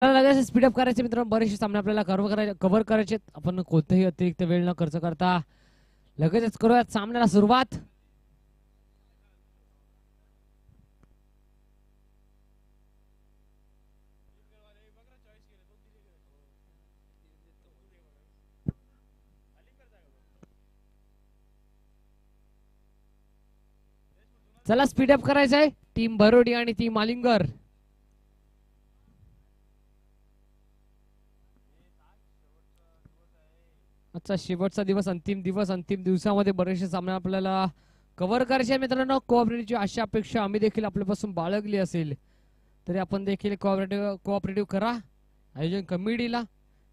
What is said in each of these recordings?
लगेच स्पीडअप करायचे मित्रांनो, बरेचसे सामने आपल्याला कव्हर करायचे. आपण कोणतेही अतिरिक्त वेळ न खर्च करता लगेचच करूयात सामन्याला सुरुवात. चला स्पीडअप करायचंय. टीम भरोडी आणि टीम आलिंगर. आजचा शेवटचा दिवस, अंतिम दिवस. अंतिम दिवसामध्ये बरेचसे सामने आपल्याला कव्हर करायचे मित्रांनो. कोऑपरेटिव्हची अशा अपेक्षा आम्ही देखील आपल्यापासून बाळगली असेल तरी आपण देखील कोऑपरेटिव्ह करा. आयोजन कमिटीला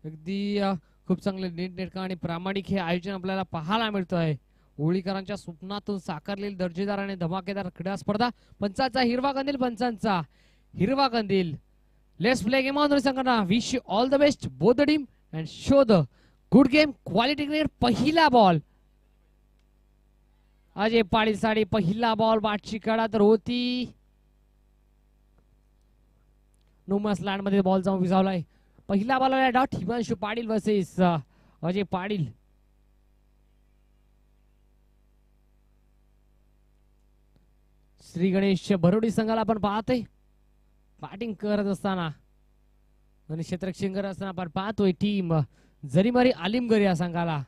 अगदी खूप चांगले नीटनेटका आणि प्रामाणिक हे आयोजन आपल्याला पाहायला मिळतं आहे. होळीकरांच्या स्वप्नातून साकारलेली दर्जेदार आणि धमाकेदार क्रीडा स्पर्धा. पंचांचा हिरवा कंदील, पंचांचा हिरवा कंदील. लेट्स प्ले गेम ऑन संघटना. Wish you all the best both the team and show the good game quality cricket. पहिला बॉल अजय पाटील साडी. पहिला बॉल बाटची कडा तर होती. नुमस लँड मध्ये बॉल जाऊन विजावलाय. पहिला ball dot. Himanshu Patil versus Ajay Patil. Shri Ganesh Bharodi संघाला आपण पाहतोय बॅटिंग करत असताना आणि क्षेत्ररक्षण करत असताना आपण पाहतोय टीम जरीमारी आलिमगर या संघाला.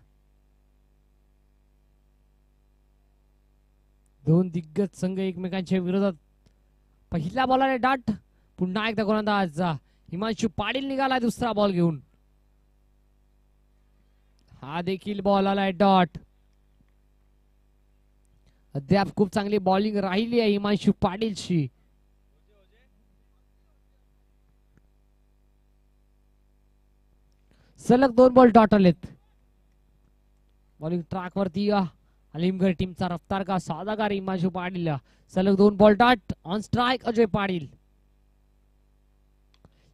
दोन दिग्गज संघ एकमेकांच्या विरोधात. पहिला बॉल डॉट. पुन्हा एकदा गोलंदाज हिमांशु पाटील निघाला दुसरा बॉल घेऊन. हा देखील बॉल आलाय डॉट. अद्याप खूप चांगली बॉलिंग राहिली आहे हिमांशु पाटीलची. सलग दोन बॉल डॉट आलेत. बॉलिंग ट्रॅक वरती आलिमगड टीमचा रफ्तार का साधागार हिमांशु पाटील. सलग दोन ball dot. On strike Ajay Patil.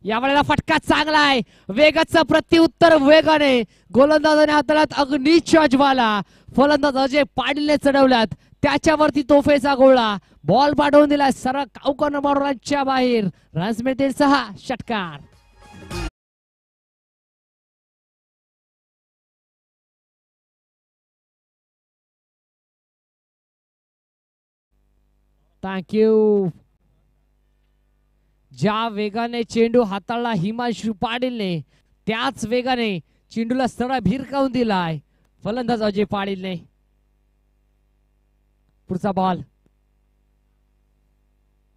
यावेळेला फटका चांगला आहे. वेगाचं प्रत्युत्तर वेगाने गोलंदाजाने हाताळत अग्नीच्या ज्वाला. फलंदाज अजय पाटीलने चढवल्यात. त्याच्यावरती तोफेचा गोळा. बॉल पाठवून दिला सरळ काउकॉर्नर बॉर्डरच्या बाहेर. रन्स मिळतील 6. षटकार. थँक्यू. ज्या वेगाने चेंडू हाताळला हिमांशु पाटीलने त्याच वेगाने चेंडूला सरळ भिरकावून दिलाय फलंदाज अजय पाटीलने. पुढचा बॉल.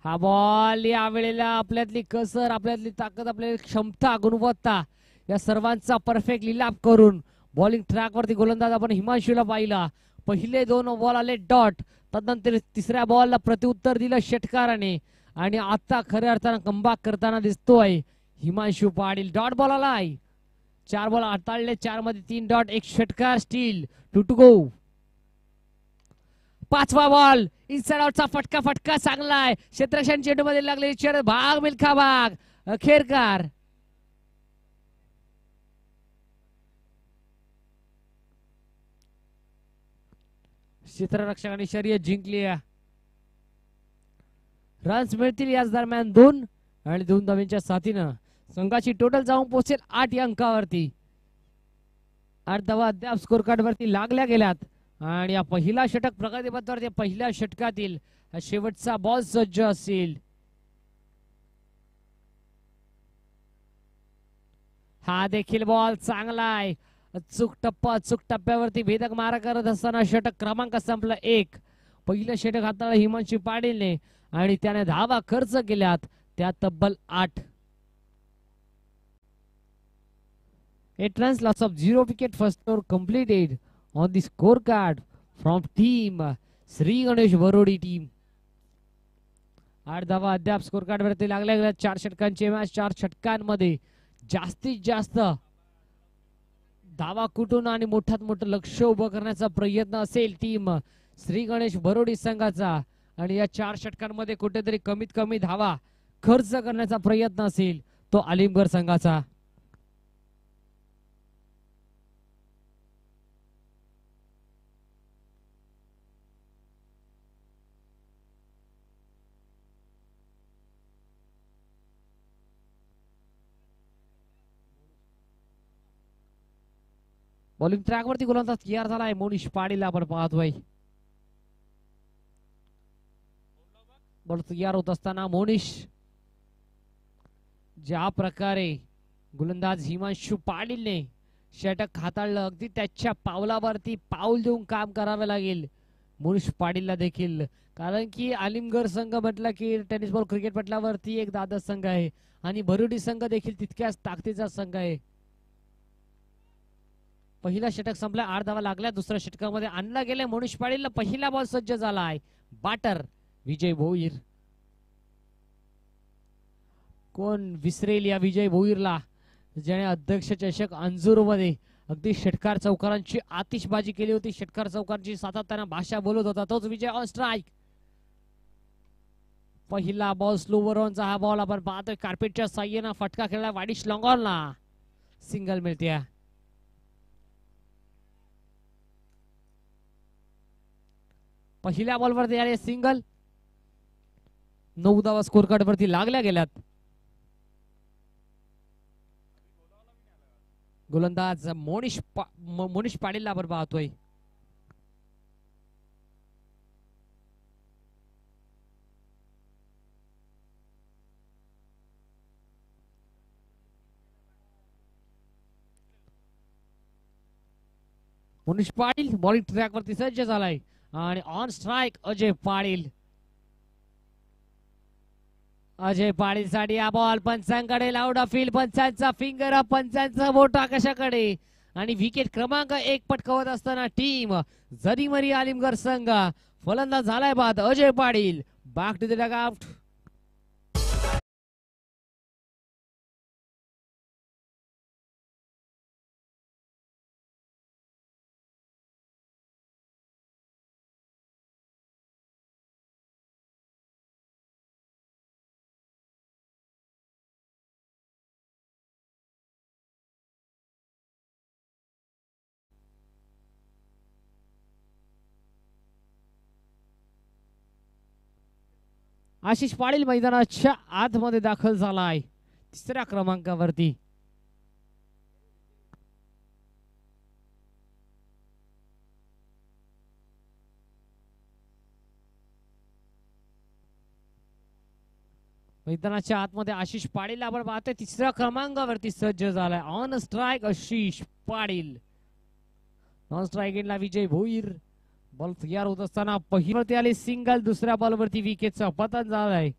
हा बॉल यावेळेला आपल्यातली कसर, आपल्यातली ताकद, आपल्यातली क्षमता, गुणवत्ता या सर्वांचा परफेक्ट लिलाप करून बॉलिंग ट्रॅक वरती गोलंदाज आपण हिमांशूला पाहिला. पहिले दोन बॉल आले डॉट. तदनंतर तिसऱ्या बॉलला प्रत्युत्तर दिलं षटकाराने आणि आता खऱ्या अर्थानं कमबॅक करताना दिसतोय हिमांशु पाटील. डॉट बॉल आलाय. 4 बॉल हाताळले. 4 मध्ये 3 डॉट, 1 षटकार. स्टील. 2 टू गो. पाचवा बॉल. इनसाइड आउटचा फटका चांगला आहे. क्षेत्ररक्षण चेंडू मध्ये लागले भाग मिल्खा भाग अखेरकार. क्षेत्ररक्षकांनी शर्यत जिंकली. रन्स मिळतील याच दरम्यान 2 आणि 2 धावांच्या साथीनं संघाची टोटल जाऊन पोहोचेल 8 या अंकावरती. 8 धावा अद्याप स्कोर कार्ड वरती लागल्या गेल्यात आणि या पहिला षटक प्रगतीपथावरती पहिल्या षटकातील शेवटचा बॉल सज्ज असेल. हा देखील बॉल चांगला आहे. अचूक टप्प्यावरती भेदक मारा करत असताना षटक क्रमांक संपला 1. पहिलं षटक हाताळलं हिमांशु पाटीलने आणि त्याने धावा खर्च केल्यात त्या तब्बल 8. 8 runs loss of 0 wicket. First over completed on the scorecard from team Shri Ganesh Bharodi team. 8 धावा अद्याप स्कोर कार्ड वरती लागल्या गेल्या. 4 षटकांची मॅच. 4 षटकांमध्ये जास्तीत जास्त धावा कुटून आणि मोठ्यात मोठं लक्ष उभं करण्याचा प्रयत्न असेल टीम श्री गणेश भरोडी संघाचा आणि या 4 षटकांमध्ये कुठेतरी कमीत कमी धावा खर्च करण्याचा प्रयत्न असेल तो आलिमगड संघाचा. बॉलिंग ट्रॅक वरती गोलंदाज तयार झालाय मोनिश पाटील आपण पाहतोय. बॉल तयार होत असताना मोनिश ज्या प्रकारे गोलंदाज हिमांशु पाटीलने षटक हाताळलं अगदी त्याच्या पावलावरती पाऊल देऊन काम करावे लागेल मोनिश पाटीलला देखील. कारण की आलिमगड संघ म्हटलं की टेनिस बॉल क्रिकेट पटलावरती एक दादा संघ आहे आणि भरुडी संघ देखील तितक्याच ताकदीचा संघ आहे. पहिला षटक संपला, 8 धावा लागल्या. दुसऱ्या षटकामध्ये आणला गेले मोनिश पाटीलला. पहिला बॉल सज्ज झालाय. बॅटर विजय भोईर. कोण विसरेल या विजय भोईरला, ज्याने अध्यक्ष चषक अंजूर मध्ये अगदी षटकार चौकारांची आतिषबाजी केली होती. षटकार चौकारांची सातत्याने भाषा बोलत होता तोच विजय ऑन स्ट्राईक. पहिला बॉल स्लोवर ऑनचा हा बॉल आपण पाहतोय. कार्पेटच्या साह्याने फटका खेळला वाडिश लॉंगॉनला. सिंगल मिळते. पहिल्या बॉलवरती आले सिंगल. 9 धावा स्कोर कार्ड वरती लागल्या गेल्यात. गोलंदाज मोनिश पाटीलला आपण पाहतोय. मोनिश पाटील बॉलिंग ट्रॅक वरती सज्ज झालाय आणि ऑन स्ट्राईक अजय पाटील. अजय पाटील साठी हा बॉल पंचांकडे आउट ऑफ फील्ड. पंचांचा फिंगर अप, पंचांचा बोट आकाशाकडे आणि विकेट क्रमांक 1 पटकावत असताना टीम जरीमरी आलिमगड संघ फलंदाज झालाय बाद Ajay Patil. Back to the dugout. Ashish Patil मैदानाच्या आतमध्ये दाखल झालाय 3ऱ्या क्रमांकावरती. मैदानाच्या आतमध्ये आशिष पाटील आपण पाहतोय 3ऱ्या क्रमांकावरती सज्ज झालाय. On strike Ashish Patil. Non strike इनला विजय भोईर. बॉल तयार होत असताना पहिल्यावरती आले सिंगल. दुसऱ्या बॉलवरती विकेटचं पतन झालंय.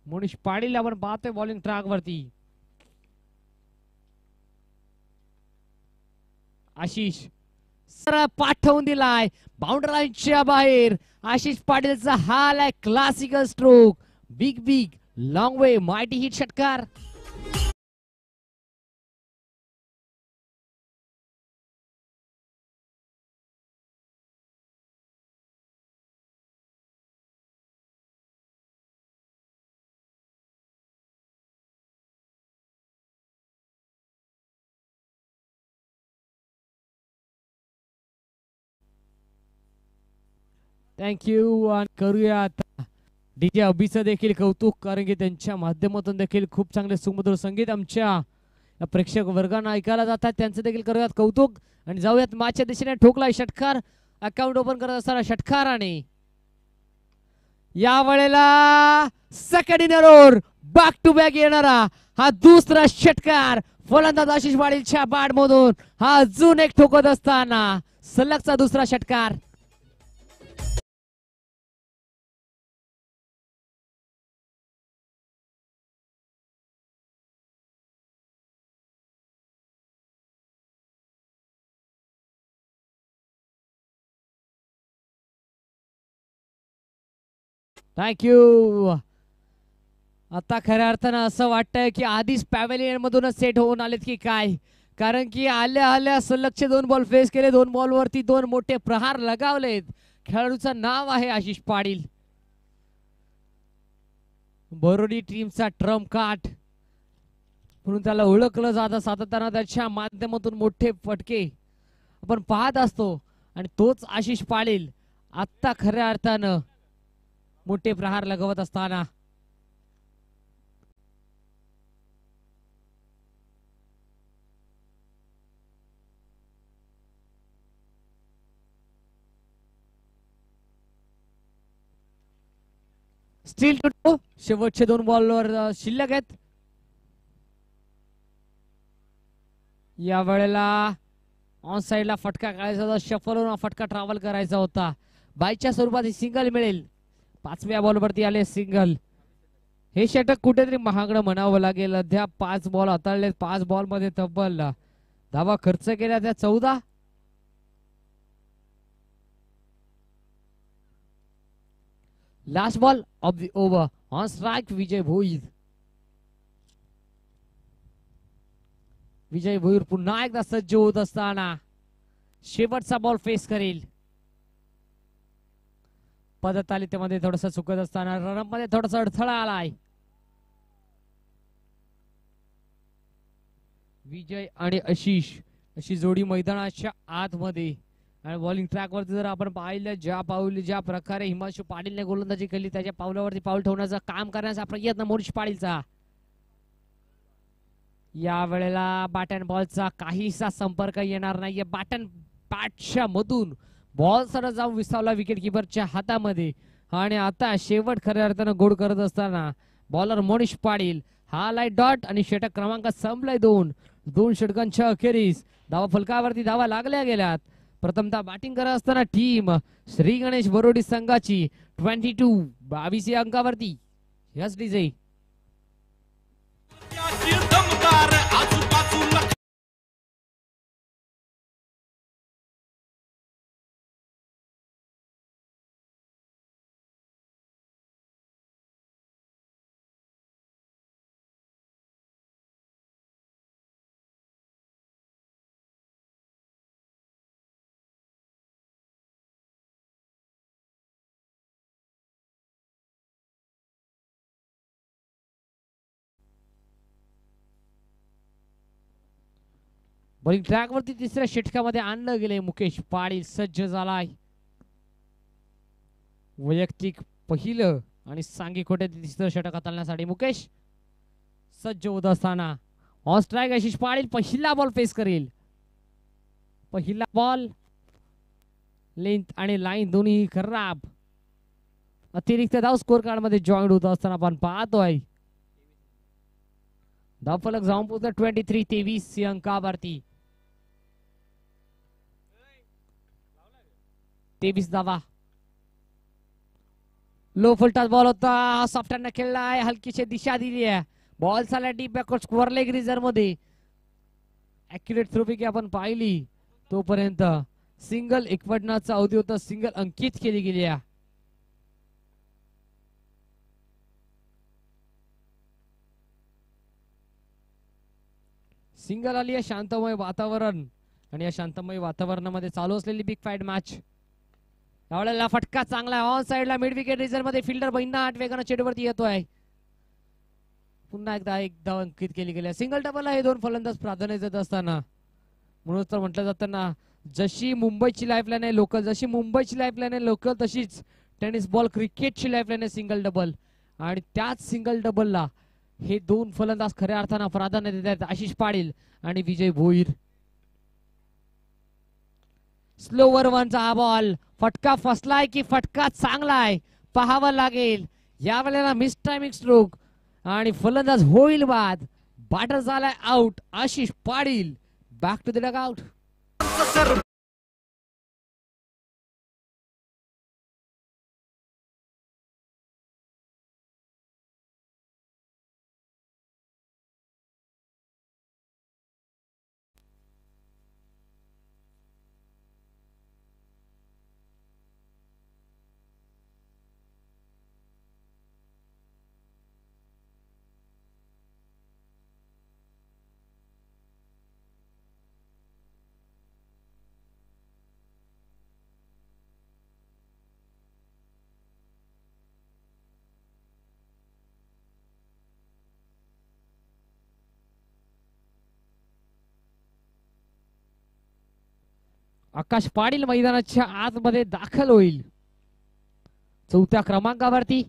मोनिश पाटील आपण पाहतोय बॉलिंग ट्रॅक वरती. आशिष सरळ पाठवून दिलाय बाउंड्री लाईनच्या बाहेर. आशिष पाटीलचा हा आलाय क्लासिकल स्ट्रोक. बिग लॉंग वे मायटी हिट षटकार. थँक्यू. आणि करूयात डीजे अभिचं देखील कौतुक, कारण की त्यांच्या माध्यमातून देखील खूप चांगले सुमधुर संगीत आमच्या प्रेक्षक वर्गांना ऐकायला जातात. त्यांचं देखील करूयात कौतुक आणि जाऊयात मागच्या दिशेने. ठोकलाय षटकार. अकाउंट ओपन करत असताना षटकाराने या वेळेला second in row back to back येणारा हा दुसरा षटकार फलंदाज आशिष पाटीलच्या बॅट मधून हा अजून एक ठोकत असताना सलगचा दुसरा षटकार. थँक्यू. आता खऱ्या अर्थानं असं वाटतंय की आधीच पॅव्हेलियन मधूनच सेट होऊन आलेत की काय, कारण की आल्या आल्या सलगचे 2 बॉल फेस केले. 2 बॉलवरती 2 मोठे प्रहार लगावलेत. खेळाडूचं नाव आहे आशिष पाटील. बरोडी टीमचा ट्रम्प कार्ड म्हणून त्याला ओळखलं जातं. सातत्यानं त्याच्या माध्यमातून मोठे फटके आपण पाहत असतो आणि तोच आशिष पाटील आता खऱ्या अर्थानं मोठे प्रहार लगवत असताना स्टील टू शेवटचे 2 बॉलवर शिल्लक आहेत. या वेळेला ऑन साइडला फटका काढायचा होता, शफलवरून फटका ट्रॅव्हल करायचा होता. बाईच्या स्वरूपात सिंगल मिळेल. 5व्या बॉलवरती आले सिंगल. हे षटक कुठेतरी महागडं म्हणावं लागेल. अद्याप 5 बॉल हाताळले. 5 बॉल मध्ये तब्बल धावा खर्च केल्या त्या 14. Last ball of the over. On strike Vijay Bhoir. Vijay Bhoir पुन्हा एकदा सज्ज होत असताना शेवटचा बॉल फेस करेल. पदतालिकेमध्ये थोडस चुकत असताना रनअप मध्ये थोडासा अडथळा आलाय. विजय आणि आशिष अशी जोडी मैदानाच्या आतमध्ये. आणि बॉलिंग ट्रॅक वरती जर आपण पाहिलं ज्या प्रकारे हिमांशू पाटीलने गोलंदाजी केली त्याच्या पावलावरती पाऊल ठेवण्याचं काम करण्याचा प्रयत्न मोनिश पाटीलचा. या वेळेला बॅट अँड बॉलचा काहीसा संपर्क येणार नाहीये. बॅटच्या मधून बॉल सरळ जाऊन विसावला विकेट किपरच्या हातामध्ये. आणि आता शेवट खऱ्या अर्थानं गोड करत असताना बॉलर मोनिश पाटील हा लाईट डॉट आणि षटक क्रमांक संपलाय 2 षटकांच्या अखेरीस धावा फलकावरती धावा लागल्या गेल्यात. प्रथमतः बॅटिंग करत असताना टीम श्री गणेश बरोडी संघाची 22 या अंकावरती यस डीजे. बॉलिंग ट्रॅक वरती तिसऱ्या षटकामध्ये आणलं गेले. मुकेश पाटील सज्ज झालाय. वैयक्तिक पहिलं आणि सांघिक खोटे तिसरं षटक हाताळण्यासाठी मुकेश सज्ज होत असताना ऑन स्ट्राइक आशिष पाटील पहिला बॉल फेस करेल. पहिला बॉल लेंथ आणि लाईन दोन्ही खराब. अतिरिक्त धाव स्कोर कार्ड मध्ये जॉईंट होत असताना आपण पाहतोय. धाव फलक जाऊन पोहोचला 23 अंकावरती. 23 धावा. लो फुलटाच बॉल होता. सॉफ्ट हँड खेळलाय. हलकीशी दिशा दिली आहे. बॉल चालला deep backward square leg reserve मध्ये. ऍक्युरेट थ्रोपिक आपण पाहिली तोपर्यंत सिंगल एकवटनाचा अवधी होता. सिंगल अंकित केली गेली आहे. सिंगल आली आहे. शांतमय वातावरण आणि या शांतमय वातावरणामध्ये चालू असलेली बिग फाईट मॅच. यावेळेला फटका चांगला ऑन साइडला मिड विकेट रिझर्व मध्ये फिल्डर बहिना 8 वेगानं चेडवरती येतोय. पुन्हा एकदा अंकित केली गेली. सिंगल डबल हे 2 फलंदाज प्राधान्य देत असताना म्हणून तर म्हटलं जातं ना जशी मुंबईची लाईफलाईन आहे लोकल, जशी मुंबईची लाईफलाईन आहे लोकल तशीच टेनिस बॉल क्रिकेटची लाईफलाईन आहे सिंगल डबल. आणि त्याच सिंगल डबलला हे 2 फलंदाज खऱ्या अर्थानं प्राधान्य देत आहेत. आशिष पाटील आणि विजय भोईर. स्लोवर वनचा हा बॉल. फटका फसलाय की फटका चांगलाय पाहावं लागेल. या वेळेला मिस टायमिंग स्ट्रोक आणि फलंदाज होईल बाद. बॅटर झालाय out. Ashish Patil back to the dugout. Akash Patil मैदानाच्या आतमध्ये दाखल होईल 4थ्या क्रमांकावरती.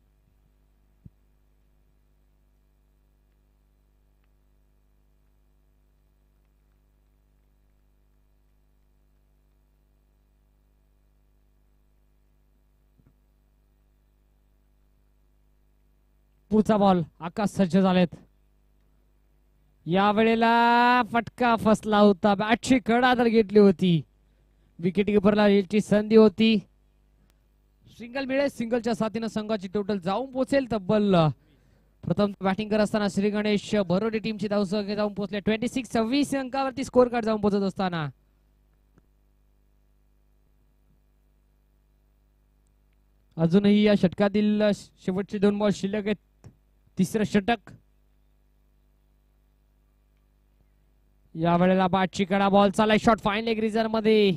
पुढचा बॉल आकाश सज्ज झालेत. या वेळेला फटका फसला होता. बॅटची कडा तर घेतली होती. विकेट किपरला याची संधी होती. सिंगल मिळेल. सिंगलच्या साथीनं संघाची टोटल जाऊन पोहोचेल तब्बल. प्रथम बॅटिंग करत असताना श्री गणेश भरोडी टीमची धावसंख्या जाऊन पोहोचले 26-26 अंकावरती स्कोर कार्ड जाऊन पोहोचत असताना अजूनही या षटकातील शेवटचे 2 बॉल शिल्लक आहेत. तिसरं षटक. या वेळेला बॅटची कडा बॉल चालाय. शॉट फाईन लेग रिझर्व मध्ये.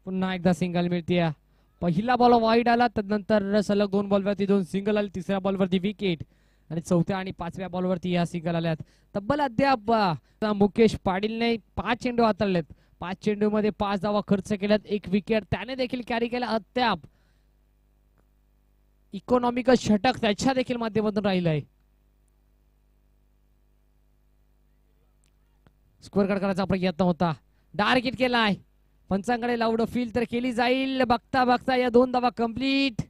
पुन्हा एकदा सिंगल मिळते. पहिला बॉल वाईड आला. त्यानंतर सलग 2 बॉलवरती 2 सिंगल आले. तिसऱ्या बॉलवरती विकेट आणि चौथ्या आणि पाचव्या बॉलवरती या सिंगल आल्यात. तब्बल अद्याप मुकेश पाटीलने 5 चेंडू हाताळलेत. 5 चेंडू मध्ये 5 धावा खर्च केल्यात. 1 विकेट त्याने देखील कॅरी केला. अद्याप इकॉनॉमिकल षटक त्याच्या देखील माध्यमातून राहिलंय. स्कोर कार्ड करायचा प्रयत्न होता. डार्क हिट केलाय. पंचांकडे लाऊड फील तर केली जाईल. बघता बघता या 2 धावा कंप्लीट.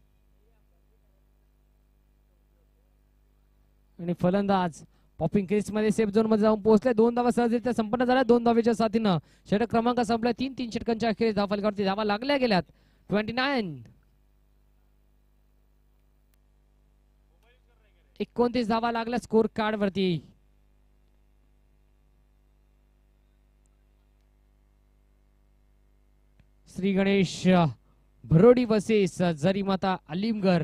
आणि फलंदाज पॉपिंग क्रीज मध्ये सेफ झोन मध्ये जाऊन पोहोचले. 2 धावा सहजरित्या संपन्न झाल्या. 2 धावेच्या साथीनं षटक क्रमांक संपला. 3 षटकांच्या अखेरीस धाव फलकावरती धावा लागल्या गेल्यात. 29 धावा लागल्या स्कोर कार्ड वरती. Shri Ganesh Bharodi versus Jarimata Alimgar.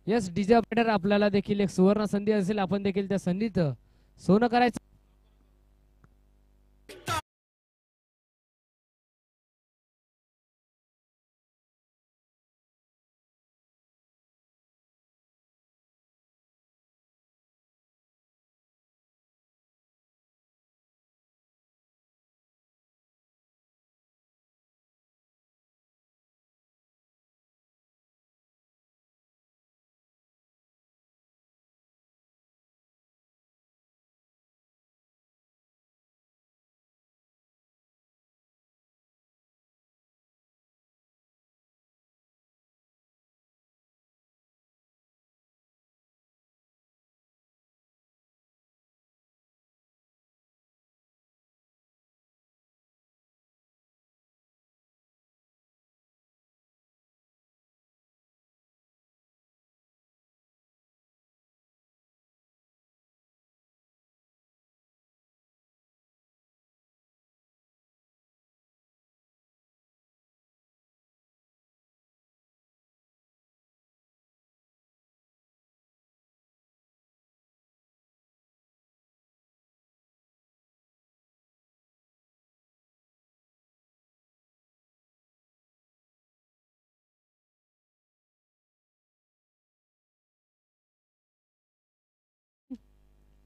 Yes DJ operator आपल्याला देखील एक सुवर्ण संधी असेल. आपण देखील त्या संधीत सोनं करायचं.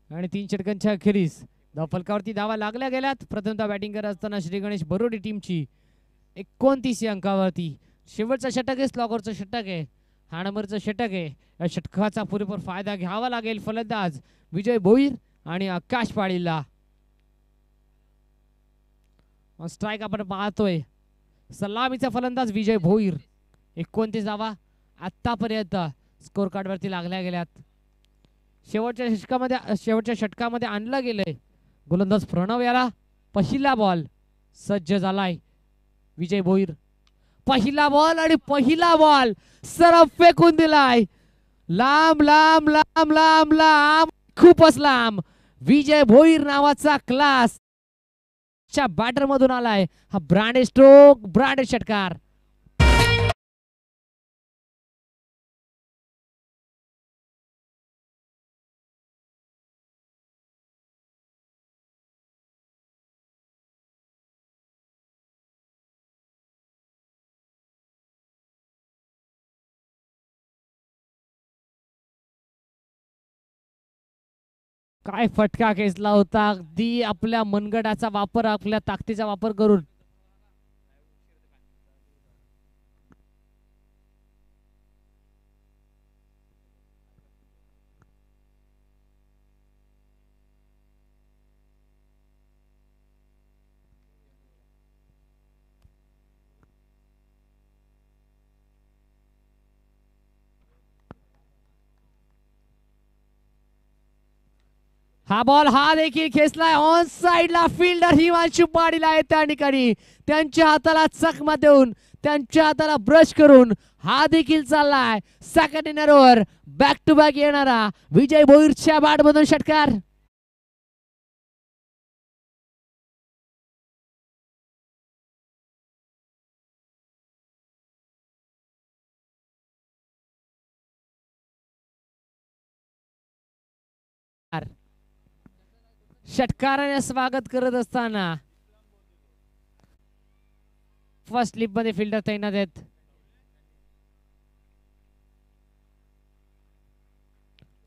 आणि 3 षटकांच्या अखेरीस धाव फलकावरती धावा लागल्या गेल्यात. प्रथमतः बॅटिंग करत असताना श्री गणेश भरोडी टीमची 29 अंकावरती. शेवटचं षटक आहे. स्लॉगरचं षटक आहे. हा नंबरचं षटक आहे. या षटकाचा पुरेपूर फायदा घ्यावा लागेल फलंदाज विजय भोईर आणि आकाश पाटीलला. स्ट्राईक आपण पाहतोय. सलामीचा फलंदाज विजय भोईर. 29 धावा आतापर्यंत स्कोर कार्ड वरती लागल्या गेल्यात. शेवटच्या षटकामध्ये आणलं गेलंय. गोलंदाज प्रणव याला. पहिला बॉल सज्ज झालाय विजय भोईर. पहिला बॉल आणि पहिला बॉल सरळ फेकून दिलाय. लांब लांब लांब लांब लांब खूपच लांब. विजय भोईर नावाचा क्लास च्या बॅटर मधून आलाय. हा ब्रँडेड स्ट्रोक, ब्रँडेड षटकार. काय फटका खेचला होता. अगदी आपल्या मनगटाचा वापर, आपल्या ताकदीचा वापर करून. हा बॉल हा देखील खेचलाय ऑन साइडला. फिल्डर हिमांशू पाटील आहे त्या ठिकाणी. त्यांच्या हाताला चकमा देऊन, त्यांच्या हाताला ब्रश करून हा देखील चाललाय. सेकंड इनरवर बॅक टू बॅक येणारा विजय भोईरच्या बॅटमधून षटकार. षटकाराने स्वागत करत असताना फर्स्ट स्लिप मध्ये फिल्डर तैनात आहेत.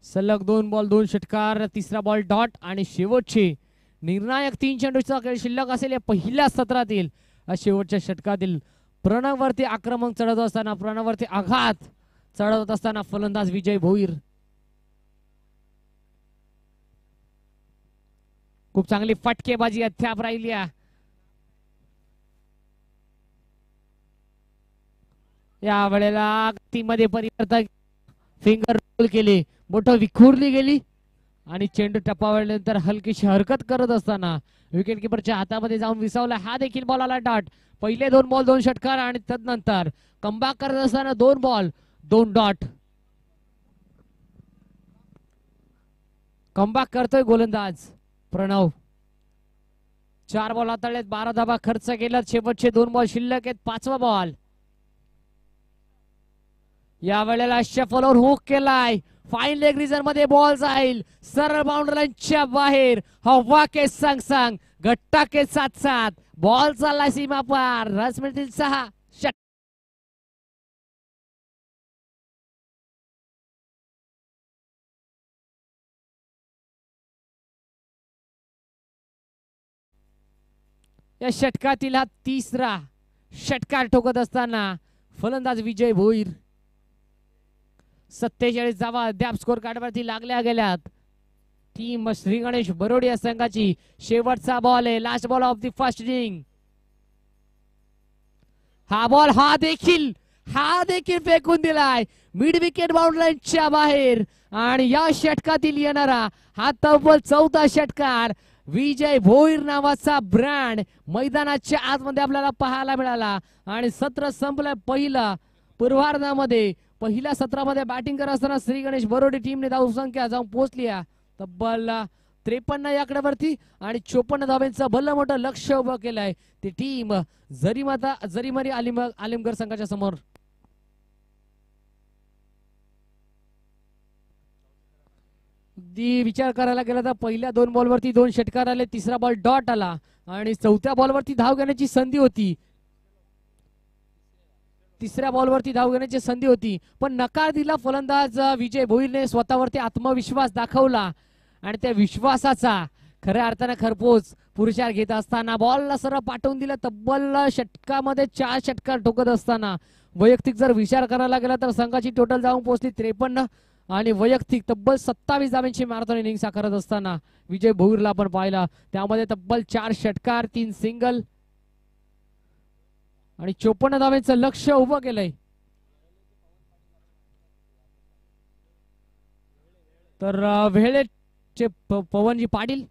सलग 2 बॉल 2 षटकार, तिसरा बॉल डॉट आणि शेवटची निर्णायक 3 चेंडूचा खेळ शिल्लक असेल या पहिल्या सत्रातील. शेवटच्या षटकातील प्रणववरती आक्रमक चढत असताना, प्रणववरती आघात चढवत असताना फलंदाज विजय भोईर. खूप चांगली फटकेबाजी अद्याप राहिली आहे. या वेळेला गतीमध्ये परिवर्तन, फिंगर रोल केली, बोटं विखुरली गेली आणि चेंडू टप्पावल्यानंतर हलकीशी हरकत करत असताना विकेट किपरच्या हातामध्ये जाऊन विसावला. हा देखील बॉल आला डॉट. पहिले 2 बॉल 2 षटकार आणि तदनंतर कमबॅक करत असताना 2 बॉल 2 डॉट. कमबॅक करतोय गोलंदाज प्रणव. 4 बॉल हाताळलेत, 12 धावा खर्च केलात. शेवटचे 2 बॉल शिल्लक आहेत. 5वा बॉल. या वेळेला शफलवर हुक केलाय. फाईन लेग रिझन मध्ये बॉल जाईल सरळ बाउंड्री लाईनच्या बाहेर. हवा के सांग सांग, गट्टा के साथ साथ बॉल चाललाय सीमा पार. रस मिळतील 6. या षटकातील हा तिसरा षटकार ठोकत असताना फलंदाज विजय भोईर. 47 धावा अद्याप स्कोर कार्डवरती लागल्या गेल्यात. टीम श्री गणेश बरोडी या संघाची शेवटचा बॉल आहे, last ball of the first inning. हा बॉल हा देखील फेकून दिलाय मिड विकेट बाउंड्री लाईनच्या बाहेर. आणि या षटकातील येणारा हा तब्बल 14 षटकार विजय भोईर नावाचा ब्रँड मैदानाच्या आतमध्ये आपल्याला पाहायला मिळाला. आणि सत्र संपलं पहिला पूर्वार्धामध्ये. पहिल्या सत्रामध्ये बॅटिंग करत असताना श्री गणेश बरोडी टीमने धावसंख्या जाऊन पोहोचली तब्बल 53 या आकड्यावरती आणि 54 धावांचं भलं मोठं लक्ष उभं केलंय. ती टीम जरीमरी आलिमगड संघाच्या समोर. विचार करायला गेला तर पहिल्या 2 बॉलवरती 2 षटकार आले, तिसरा बॉल डॉट आला आणि चौथ्या बॉलवरती धाव घेण्याची संधी होती. तिसऱ्या बॉलवरती धाव घेण्याची संधी होती पण नकार दिला फलंदाज विजय भोईरने. स्वतःवरती आत्मविश्वास दाखवला आणि त्या विश्वासाचा खऱ्या अर्थाने खरपोच पुरुषार घेत असताना बॉलला सरळ पाठवून दिला. तब्बल षटकामध्ये 4 षटकार ठोकत असताना वैयक्तिक जर विचार करायला गेला तर संघाची टोटल जाऊन पोहोचली 53 आणि वैयक्तिक तब्बल 27 धावांची मॅरेथॉन इनिंग साकारत असताना विजय भोईरला आपण पाहिला. त्यामध्ये तब्बल 4 षटकार, 3 सिंगल आणि 54 धावांचं लक्ष उभं केलंय. तर वेळेचे पवनजी पाटील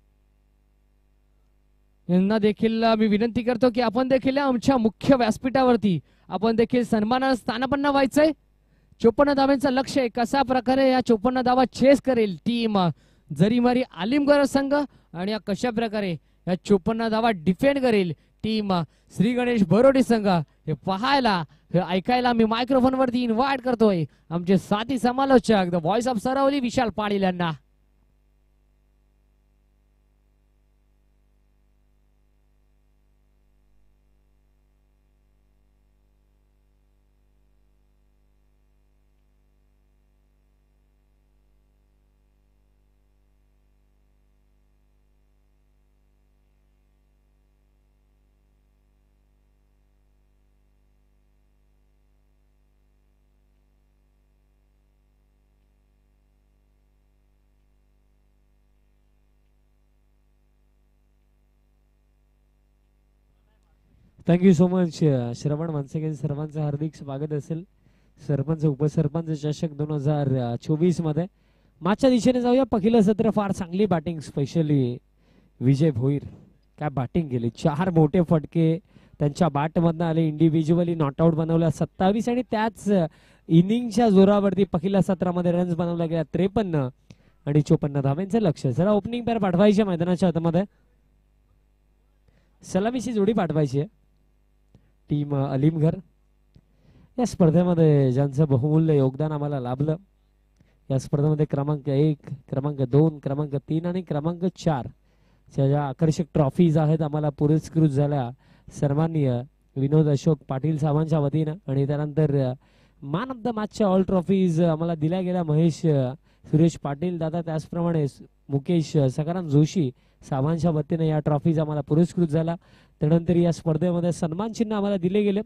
यांना देखील मी विनंती करतो की आपण देखील आमच्या मुख्य व्यासपीठावरती आपण देखील सन्मानानं स्थानापन्न व्हायचंय. 54 धावांचं लक्ष आहे. कशा प्रकारे या 54 धावा चेस करेल टीम जरीमारी आलिमगड संघ आणि कशा प्रकारे या 54 धावा डिफेंड करेल टीम श्री गणेश बरोडी संघ, हे पाहायला हे ऐकायला मी मायक्रोफोन वरती इन्व्हाइट करतोय आमचे साथी समालोचक the voice of Saravali Vishal Patil यांना. थँक्यू सो मच श्रवण मनसेकर, सर्वांचं हार्दिक स्वागत असेल. सरपंच उपसरपंच चषक 2024 मध्ये मागच्या दिशेने जाऊया. पहिलं सत्र फार चांगली बॅटिंग, स्पेशली विजय भोईर काय बॅटिंग केली. 4 मोठे फटके त्यांच्या बॅटमधनं आले. इंडिव्हिज्युअली नॉट आउट बनवल्या 27 आणि त्याच इनिंगच्या जोरावरती पहिल्या सत्रामध्ये रन्स बनवल्या गेल्या 53 आणि 54 धावांचं लक्ष. जरा ओपनिंग पेअर पाठवायचे मैदानाच्या हातामध्ये. सलामीची जोडी पाठवायची आहे टीम अलीमघर. या स्पर्धेमध्ये ज्यांचं बहुमूल्य योगदान आम्हाला लाभलं, या स्पर्धेमध्ये क्रमांक 1, क्रमांक 2, क्रमांक 3 आणि क्रमांक 4 ज्या आकर्षक ट्रॉफीज आहेत आम्हाला पुरस्कृत झाल्या सन्माननीय विनोद अशोक पाटील साहेबांच्या वतीनं. आणि त्यानंतर मॅन ऑफ द मॅचच्या ऑल ट्रॉफीज आम्हाला दिल्या गेल्या महेश सुरेश पाटील दादा, त्याचप्रमाणे मुकेश सकाराम जोशी साहेबांच्या वतीने या ट्रॉफीज आम्हाला पुरस्कृत झाला. त्यानंतर या स्पर्धेमध्ये सन्मान चिन्ह आम्हाला दिले गेले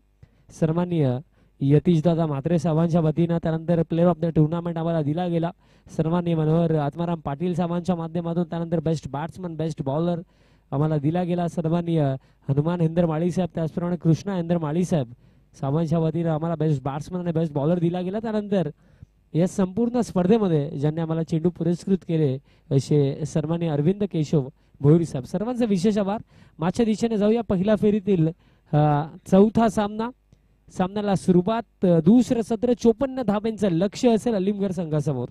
सन्माननीय यतीश दादा म्हात्रे साहेबांच्या वतीनं. त्यानंतर प्लेअर ऑफ द टुर्नामेंट आम्हाला दिला गेला सन्माननीय मनोहर आत्माराम पाटील साहेबांच्या माध्यमातून. त्यानंतर बेस्ट बॅट्समन, बेस्ट बॉलर आम्हाला दिला गेला सन्माननीय हनुमान हेंदर माळी साहेब, त्याचप्रमाणे कृष्णा हेंदर माळी साहेब साहेबांच्या वतीनं आम्हाला बेस्ट बॅट्समन आणि बेस्ट बॉलर दिला गेला. त्यानंतर या संपूर्ण स्पर्धेमध्ये ज्यांनी आम्हाला चेंडू पुरस्कृत केले असे सन्माननीय अरविंद केशव भोईर साहेब, सर्वांचा विशेष आभार. मागच्या दिशेने जाऊया. पहिल्या फेरीतील चौथा सामना. सामन्याला सुरुवात. दुसरं सत्र 54 धाब्यांचं लक्ष असेल अलीमघर संघासमोर.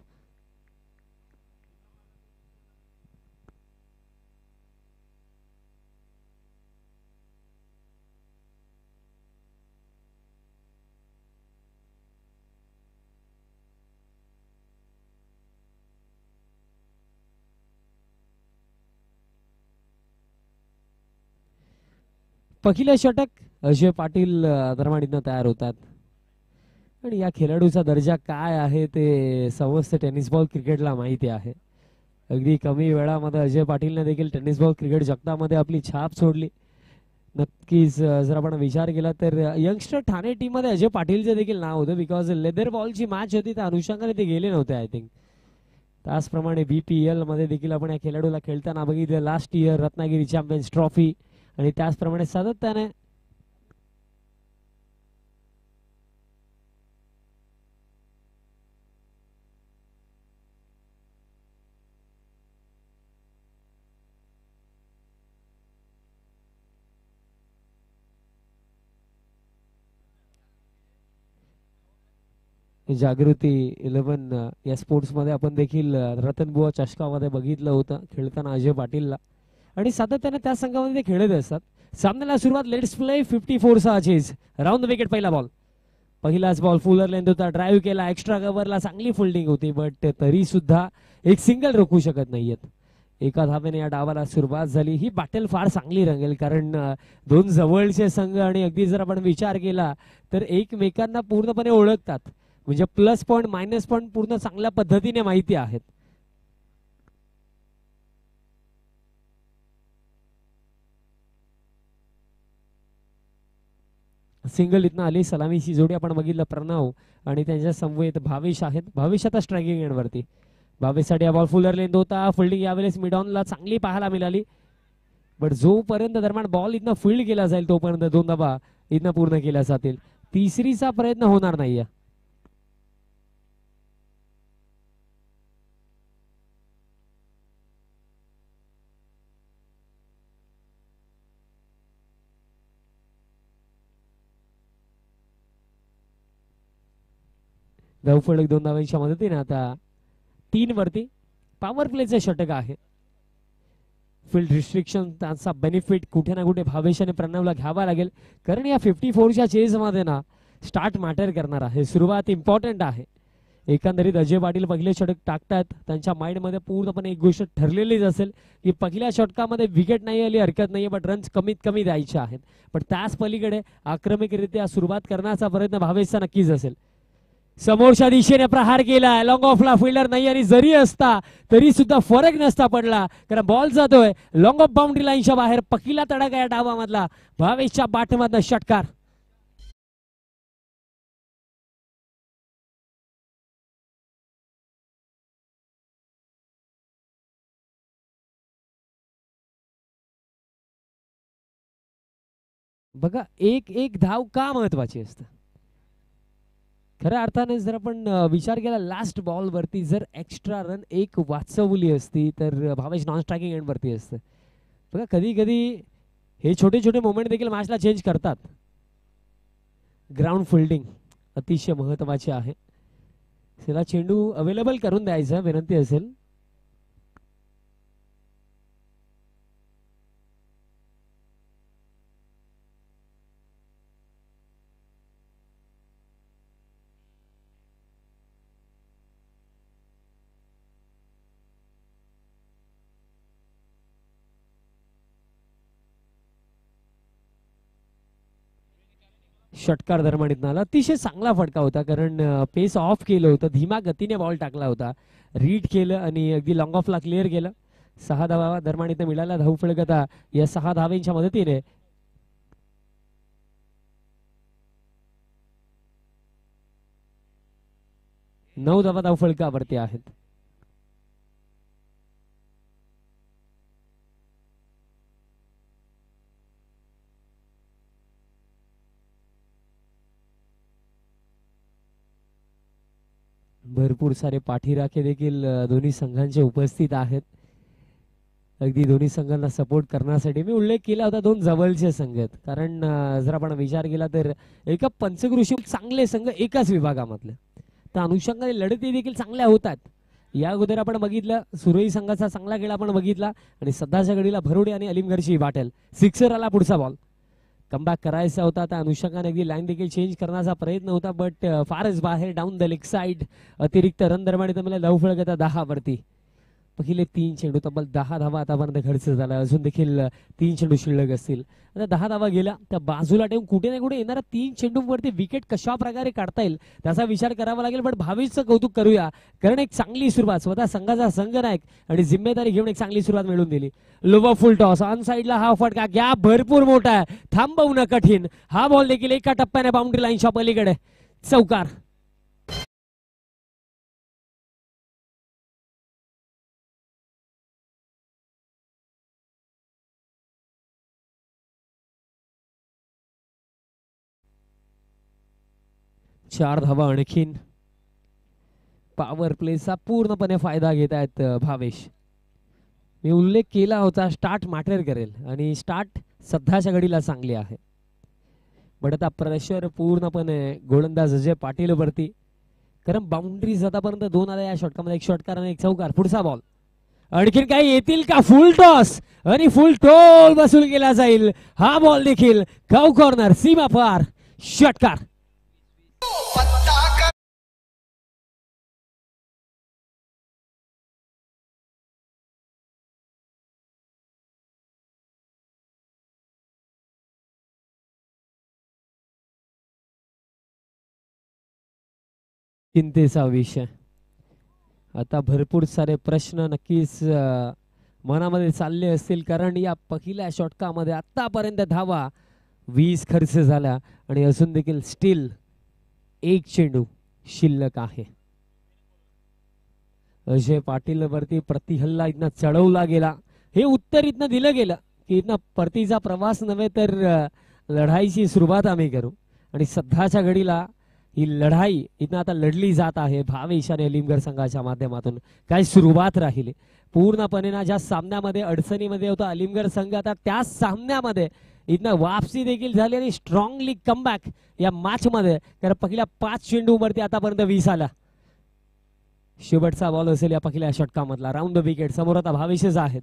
पहिलं षटक अजय पाटील दरम्यान तयार होतात. आणि या खेळाडूचा दर्जा काय आहे ते समस्त टेनिस बॉल क्रिकेटला माहिती आहे. अगदी कमी वेळामध्ये अजय पाटीलने देखील टेनिस बॉल क्रिकेट जगतामध्ये आपली छाप सोडली. नक्कीच जर आपण विचार केला तर यंगस्टर ठाणे टीम मध्ये अजय पाटीलचे देखील नाव होतं, बिकॉज लेदर बॉलची मॅच होती त्या अनुषंगाने ते गेले नव्हते आय थिंक. त्याचप्रमाणे BPL मध्ये देखील आपण या खेळाडूला खेळताना बघितलं. Last year Ratnagiri champions trophy आणि त्याचप्रमाणे सातत्याने जागृती 11 या स्पोर्ट्स मध्ये आपण देखील रतनबुवा चषकामध्ये बघितलं होतं खेळताना अजय पाटीलला. आणि सातत्याने त्या संघामध्ये ते खेळत असतात. सामन्याला सुरुवात. लेट्स प्ले 54 चा चेज. Round the wicket. पहिला बॉल. पहिलाच बॉल फुलर लेंथ होता. ड्राईव्ह केला. एक्स्ट्रा कव्हरला चांगली फिल्डिंग होती, बट तरी सुद्धा एक सिंगल रोखू शकत नाहीयेत. एका धावेने या डावाला सुरुवात झाली. ही बॅटल फार चांगली रंगेल, कारण दोन जवळचे संघ आणि अगदी जर आपण विचार केला तर एकमेकांना पूर्णपणे ओळखतात. म्हणजे प्लस पॉईंट मायनस पॉईंट पूर्ण चांगल्या पद्धतीने माहिती आहेत. सिंगल इथनं आली. सलामीची जोडी आपण बघितलं प्रणव आणि त्यांच्या समवेत भावेश आहेत. भावेश आता स्ट्रायकिंग एंड वरती. भावेशसाठी हा बॉल फुलर लेंथ होता. फिल्डिंग यावेळेस मिड ऑनला चांगली पाहायला मिळाली, बट जोपर्यंत दरम्यान बॉल इथनं फील्ड केला जाईल तोपर्यंत 2 धावा इथनं पूर्ण केल्या जातील. तिसरीचा प्रयत्न होणार नाहीये. धावफलक 2 धावांच्या मदतीने आता 3 वरती. पॉवर प्लेचे षटक आहे. फील्ड रिस्ट्रिक्शन त्याचा बेनिफिट कुठे ना कुठे भावेश आणि प्रणवला घ्यावा लागेल, कारण या 54च्या चेज मध्ये ना स्टार्ट मॅटर करणार आहे. सुरुवात इम्पॉर्टंट आहे. एकंदरीत अजय पाटील पहिले षटक टाकतात. त्यांच्या माइंड मध्ये पूर्णपणे एक गोष्ट ठरलेलीच असेल की पहिल्या षटकामध्ये विकेट नाही आली हरकत नाहीये, बट रन्स कमीत कमी द्यायचे आहेत. पण त्याच पलीकडे आक्रमकरित्या सुरुवात करण्याचा प्रयत्न भावेशचा नक्कीच असेल. समोरच्या दिशेने प्रहार केला. लॉंग ऑफला फिल्डर नाही आणि जरी असता तरी सुद्धा फरक नसता पडला, कारण बॉल जातोय लॉंग ऑफ बाउंड्री लाईनच्या बाहेर. पहिला तडाखा या डावामधला भावेशच्या बाटमधला षटकार. बघा, एक एक धाव का महत्वाची असते, खऱ्या अर्थाने जर आपण विचार केला लास्ट बॉल वरती जर एक्स्ट्रा रन एक वाचवली असती तर भावेश नॉन स्ट्रायकिंग एंड वरती असतं. बघा कधी कधी हे छोटे छोटे मोमेंट देखील मॅचला चेंज करतात. ग्राउंड फिल्डिंग अतिशय महत्वाचे आहे. त्याला चेंडू अवेलेबल करून द्यायचा विनंती असेल. षटकार दरम्यान आला. अतिशय चांगला फटका होता कारण पेस ऑफ केलं होतं. धीमा गतीने बॉल टाकला होता. रीड केलं आणि अगदी लॉंग ऑफला क्लिअर केलं. 6 धावा दरम्यान मिळाला धावफलक आता या 6 धावेंच्या मदतीने. 9 धावा धावफलकावरती आहेत. भरपूर सारे पाठीराखे देखील दोन्ही संघांचे उपस्थित आहेत. अगदी दोन्ही संघांना सपोर्ट करण्यासाठी मी उल्लेख केला होता दोन जवळचे संघ आहेत. कारण जर आपण विचार केला तर एका पंचकृषी चांगले संघ एकाच विभागामधले तर अनुषंगाने लढती देखील चांगल्या होतात. या अगोदर आपण बघितलं सुरई संघाचा चांगला खेळ आपण बघितला आणि सध्याच्या घडीला भरोडे आणि अलिमगडची बाटल. सिक्सर आला पुढचा बॉल. कमबॅक करायचा होता त्या अनुषंगाने अगदी लाईन देखील चेंज करण्याचा प्रयत्न होता बट फारच बाहेर डाऊन द लेग साइड. अतिरिक्त रन दरम्यान मला धावफलक आता 10 वरती. पहिले 3 चेंडू तब्बल 10 धावा आतापर्यंत खर्च झाला. अजून देखील 3 चेंडू शिल्लक असतील. आता 10 धावा गेल्या त्या बाजूला ठेवून कुठे ना कुठे येणाऱ्या 3 चेंडूंवरती विकेट कशा प्रकारे काढता येईल त्याचा विचार करावा लागेल. पण भावेशचं कौतुक करूया कारण एक चांगली सुरुवात स्वतः संघाचा संघनायक आणि जिम्मेदारी घेऊन एक चांगली सुरुवात मिळवून दिली. लोवर फुल टॉस ऑन साइडला हा फटका गॅप भरपूर मोठा आहे. थांबवणं कठीण. हा बॉल देखील एका टप्प्याने बाउंड्री लाईनच्या पलीकडे. चौकार. चार धावा आणखीन. पॉवर प्लेचा पूर्णपणे फायदा घेत आहेत भावेश. मी उल्लेख केला होता स्टार्ट मॅटर करेल आणि स्टार्ट सध्याच्या घडीला चांगली आहे. बट आता प्रेशर पूर्णपणे गोलंदाज अजय पाटील वरती कारण बाउंड्रीज आतापर्यंत 2 आल्या या षटकामध्ये. एक षटकार आणि एक चौकार. पुढचा बॉल. आणखीन काही येतील का. फुल टॉस आणि फुल टोल वसूल केला जाईल. हा बॉल देखील काऊ कॉर्नर सीमा पार. षटकार. चिंतेचा विषय. आता भरपूर सारे प्रश्न नक्कीच मनामध्ये चालले असतील कारण या पहिल्या षटकामध्ये आतापर्यंत धावा 20 खर्च झाला आणि अजून देखील स्टील एक चेंडू शिल्लक आहे. अजय पाटील वरती प्रतिहल्ला इथनं चढवला गेला. हे उत्तर इथनं दिलं गेलं की इथनं परतीचा प्रवास नव्हे तर लढाईची सुरुवात आम्ही करू आणि सध्याच्या घडीला ही लढाई इथं आता लढली जात आहे भावेश आणि अलिमगड संघाच्या माध्यमातून. काय सुरुवात राहिली पूर्णपणे ना. ज्या सामन्यामध्ये अडचणीमध्ये होता अलिमगड संघ आता त्या सामन्यामध्ये इथनं वापसी देखील झाली आणि स्ट्रॉंगली कमबॅक या मॅच मध्ये. कारण पहिल्या 5 चेंडूवरती आतापर्यंत 20 आला. शेवटचा बॉल असेल या पहिल्या षटकामधला. Round the wicket. समोर आता भावेशच आहेत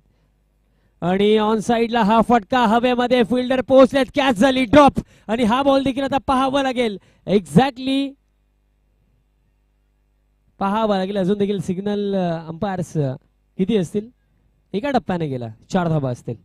आणि ऑन साइडला हा फटका हवेमध्ये. फिल्डर पोहोचलेत. कॅच झाली ड्रॉप आणि हा बॉल देखील आता पाहावा लागेल. एक्झॅक्टली पाहावा लागेल. अजून देखील सिग्नल अंपायर्स किती असतील. एका टप्प्याने गेला. 4 धावा असतील.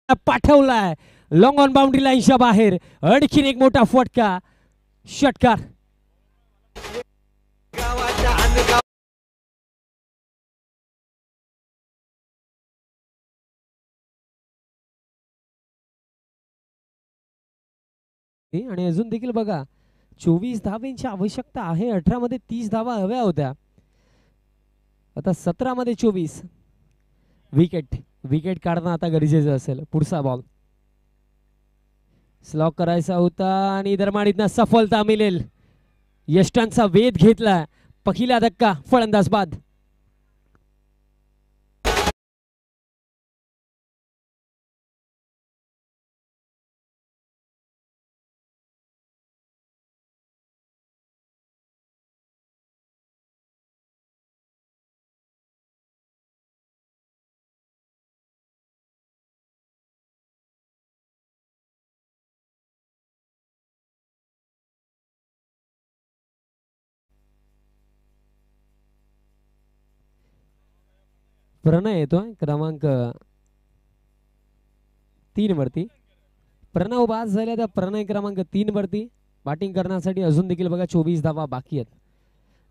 पाठवलाय लॉंग ऑन बाउंड्री लाईनच्या बाहेर. आणखीन एक मोठा फटका, षटकार. आणि अजून देखील बघा 24 धावांची आवश्यकता आहे. 18 मध्ये 30 धावा हव्या होत्या, आता 17 मध्ये 24. विकेट काढणं आता गरजेचं असेल. पुढचा बॉल स्लॉक करायचा होता आणि दरम्यान सफलता मिळेल. यष्टांचा वेध घेतला. पहिला धक्का फलंदाज बाद. प्रणय येतोय क्रमांक 3 वरती. प्रणव बाद झाल्या त्या प्रणय क्रमांक 3 वरती बॅटिंग करण्यासाठी. अजून देखील बघा 24 धावा बाकी आहेत.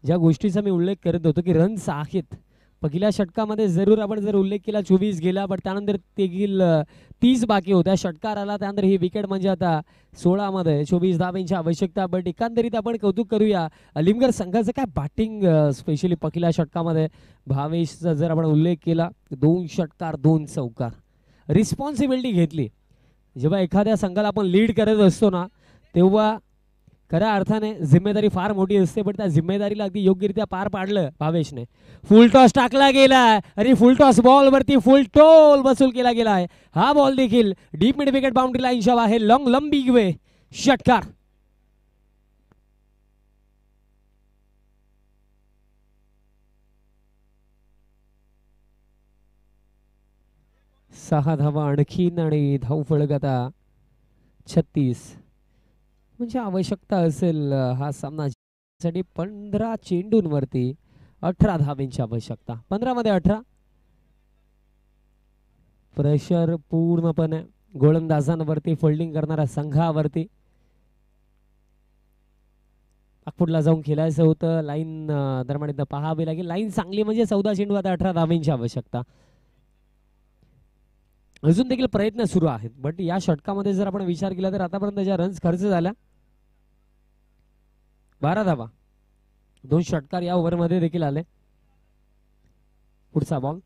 ज्या गोष्टीचा मी उल्लेख करत होतो की रन्स आहेत, पहिल्या षटकामध्ये जरूर आपण जर उल्लेख केला 24 गेला, पण त्यानंतर देखील 30 बाकी होत्या. षटकार आला त्यानंतर ही विकेट, म्हणजे आता 16 मध्ये 24 धावांची आवश्यकता. बट एकंदरीत आपण कौतुक करूया अलिमगड संघाचं काय बॅटिंग, स्पेशली पहिल्या षटकामध्ये भावेशचा जर आपण उल्लेख केला 2 षटकार 2 चौकार. रिस्पॉन्सिबिलिटी घेतली. जेव्हा एखाद्या संघाला आपण लीड करत असतो ना, तेव्हा खऱ्या अर्थाने जिम्मेदारी फार मोठी असते, पण त्या जिम्मेदारीला अगदी योग्यरित्या पार पाडलं भावेशने. फुल टॉस टाकला गेला आणि फुल टॉस बॉल वरती फुल टोल वसूल केला गेलाय. हा बॉल देखील डीप मिड विकेट बाउंड्री लाईनच्या बाहेर. लॉंग लंबी वे षटकार. सहा धावा आणखीन आणि धावफलक आता 36. म्हणजे आवश्यकता असेल हा सामना साठी 15 चेंडूंवरती 18 धावांची आवश्यकता. 15 मध्ये 18. प्रेशर पूर्णपणे गोलंदाजांवरती, फिल्डिंग करणाऱ्या संघावरती. नागपूरला जाऊन खेळायचं होतं. लाईन दरम्यान पाहावी लागेल. लाईन चांगली म्हणजे 14 चेंडू आता 18 धावांची आवश्यकता. अजून देखील प्रयत्न सुरू आहेत, बट या षटकामध्ये जर आपण विचार केला तर आतापर्यंत ज्या रन्स खर्च झाल्या 12 धावा. 2 षटकार या ओव्हरमध्ये देखील आले. पुढचा बॉल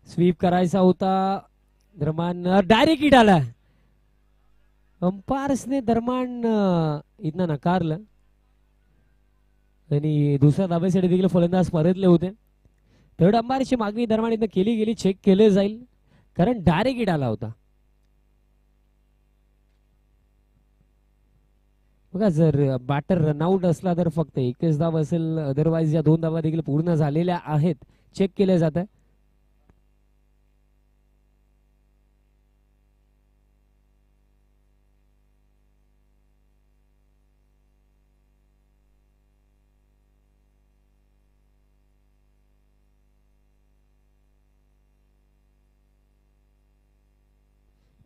स्वीप करायचा होता. दरम्यान डायरेक्ट हिट आला. अंपायर्सने दरम्यान इथनं नकारलं आणि दुसऱ्या धाब्यासाठी देखील फलंदाज परतले होते. थर्ड अंपायरची मागणी दरम्यान इथं केली गेली. चेक केले जाईल कारण डायरेक्ट हिट आला होता. बघा जर बॅटर रनआउट असला तर फक्त एकच धाव असेल, अदरवाईज या 2 धावा देखील पूर्ण झालेल्या आहेत. चेक केले जात आहे.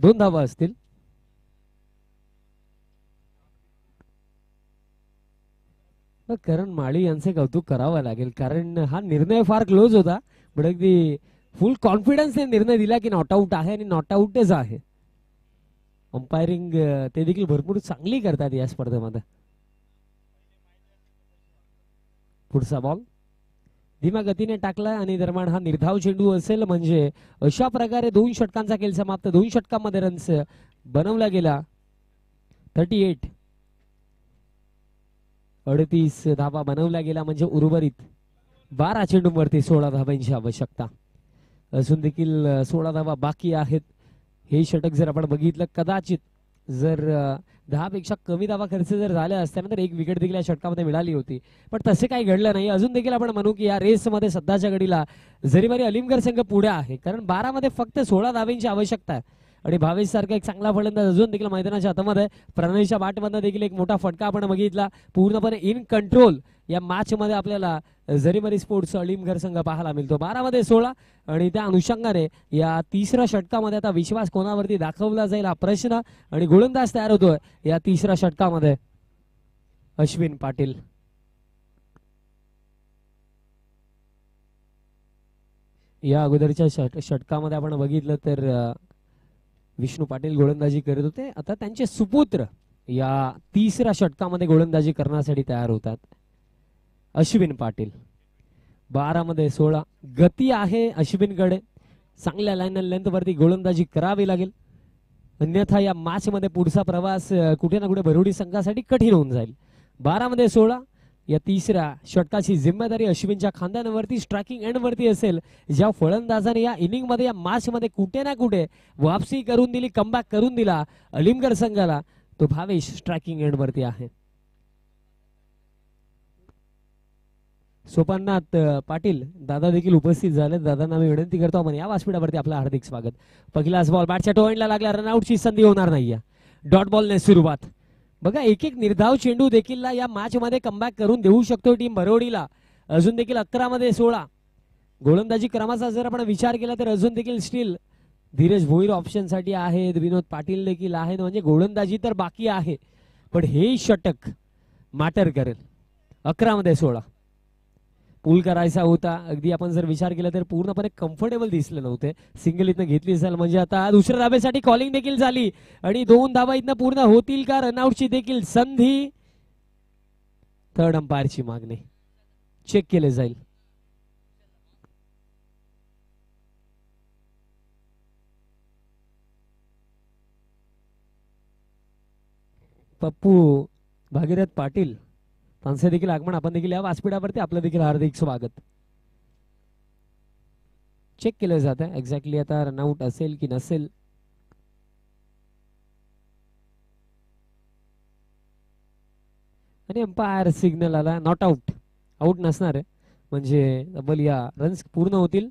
दोन धावा असतील. करण माळी यांचे कौतुक करावं लागेल, कारण हा निर्णय फार क्लोज होता, पण अगदी फुल कॉन्फिडन्सने निर्णय दिला की नॉट आउट आहे आणि नॉट आउटच आहे. अंपायरिंग ते देखील भरपूर चांगली करतात या स्पर्धेमध्ये. पुढचा बॉल धीम्या गतीने टाकला आणि दरम्यान हा निर्धाव चेंडू असेल, म्हणजे अशा प्रकारे 2 षटकांचा खेळ समाप्त. 2 षटकांमध्ये रन्स बनवला गेला. 38. 38 धावा बनवल्या गेला, म्हणजे उर्वरित 12 चेंडूंवरती 16 धावांची आवश्यकता. अजून देखील 16 धावा बाकी आहेत. हे षटक जर आपण बघितलं, कदाचित जर 10 पेक्षा कमी धावा खर्च जर झाल्या असत्यानंतर 1 विकेट देखील या षटकामध्ये मिळाली होती, पण तसे काही घडलं नाही. अजून देखील आपण म्हणू की या रेसमध्ये सध्याच्या घडीला जरीमारी अलिमगड संघ पुढे आहे, कारण 12 मध्ये फक्त 16 धावांची आवश्यकता आहे आणि भावेश सारखा एक चांगला फलंदाज अजून देखील मैदानाच्या हातामध्ये. प्रणयच्या बॅटमधनं देखील एक मोठा फटका आपण बघितला. पूर्णपणे इन कंट्रोल या मॅच मध्ये आपल्याला जरीमरी स्पोर्ट्स अलीमघर संघ पाहायला मिळतो. 12 मध्ये 16 आणि त्या अनुषंगाने या तिसऱ्या षटकामध्ये आता विश्वास कोणावरती दाखवला जाईल हा प्रश्न. आणि गोलंदाज तयार होतोय या तिसऱ्या षटकामध्ये अश्विन पाटील. या अगोदरच्या षटकामध्ये आपण बघितलं तर विष्णू पाटील गोलंदाजी करत होते. आता त्यांचे सुपुत्र या तिसऱ्या षटकामध्ये गोलंदाजी करण्यासाठी तयार होतात. अश्विन पाटील 12 मध्ये 16 गती आहे अश्विनकडे. चांगल्या लाईन लेंथ वरती गोलंदाजी करावी लागेल, अन्यथा या मॅच मध्ये पुढचा प्रवास कुठे ना कुठे भरुडी संघासाठी कठीण होऊन जाईल. 12 मध्ये 16 या तिसऱ्या षटकाची जिम्मेदारी अश्विनच्या खांद्यावरती स्ट्रायकिंग एंड वरती असेल. ज्या फलंदाजाने या इनिंग मध्ये या मॅच मध्ये कुठे ना कुठे वापसी करून दिली, कमबॅक करून दिला अलीमगढ संघाला, तो भावेश स्ट्रायकिंग एंड वरती आहे. सोपाननाथ पाटील दादा देखील उपस्थित झाले. दादांना मी विनंती करतो आपण या व्यासपीठावरती आपलं हार्दिक स्वागत. पहिलाच बॉल बॅटच्या टोएंडला लागला, रनआउटची संधी होणार नाहीये. डॉट बॉलने सुरुवात. बघा एक एक निर्धाव चेंडू देखील या मॅच मध्ये कमबॅक करून देऊ शकतो टीम भरोडीला. अजून देखील 11 मध्ये 16 गोलंदाजी क्रमाचा जर आपण विचार केला तर अजून देखील स्टील धीरज भोईर ऑप्शन साठी आहेत, विनोद पाटील देखील आहेत. म्हणजे गोलंदाजी तर बाकी आहे, पण हे षटक मॅटर करेल. 11 मध्ये 16 पूल करायचा होता. अगदी आपण जर विचार केला तर पूर्णपणे कम्फर्टेबल दिसले नव्हते. सिंगल इथनं घेतली असेल म्हणजे आता दुसऱ्या धाब्यासाठी कॉलिंग देखील झाली आणि 2 धाबा इथनं पूर्ण होतील का? रनआउटची देखील संधी. थर्ड अंपायरची मागणी चेक केले जाईल. पप्पू भागीरथ पाटील त्यांचे देखील आगमन आपण देखील या व्यासपीठावरती आपलं देखील हार्दिक स्वागत. चेक केलं जात आहे एक्झॅक्टली आता रनआउट असेल की नसेल. आणि अंपायर सिग्नल आला नॉट आउट. आउट नसणार आहे म्हणजे डबल या रन्स पूर्ण होतील.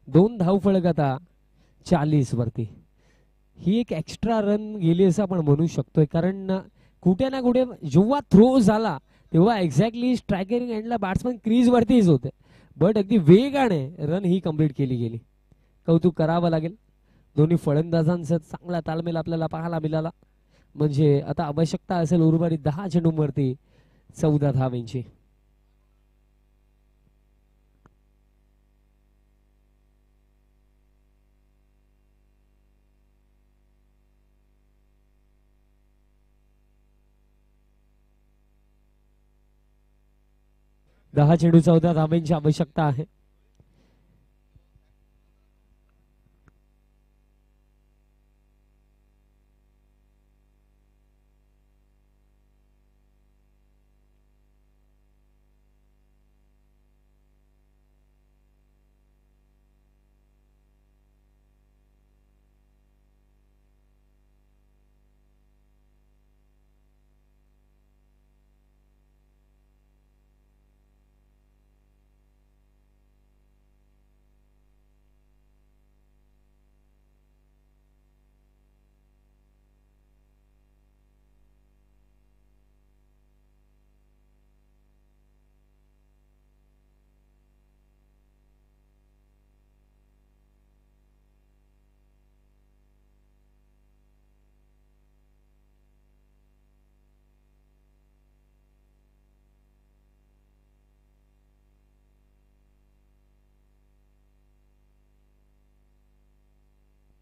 2 धाव फलक आता 40 वरती. ही एक एक्स्ट्रा रन गेली असं आपण म्हणू शकतोय, कारण कुठे ना कुठे जेव्हा थ्रो झाला तेव्हा एक्झॅक्टली स्ट्रायकिंग एंडला बॅट्समन क्रीज वरतीच होते, बट अगदी वेगाने रन ही कंप्लीट केली गेली. कौतुक करावं लागेल. दोन्ही फलंदाजांचा चांगला तालमेल आपल्याला पाहायला मिळाला. म्हणजे आता आवश्यकता असेल उर्वरित 10 चेंडूंवरती 14 धावांची. दहा चेंडू 14 धावांची आवश्यकता आहे.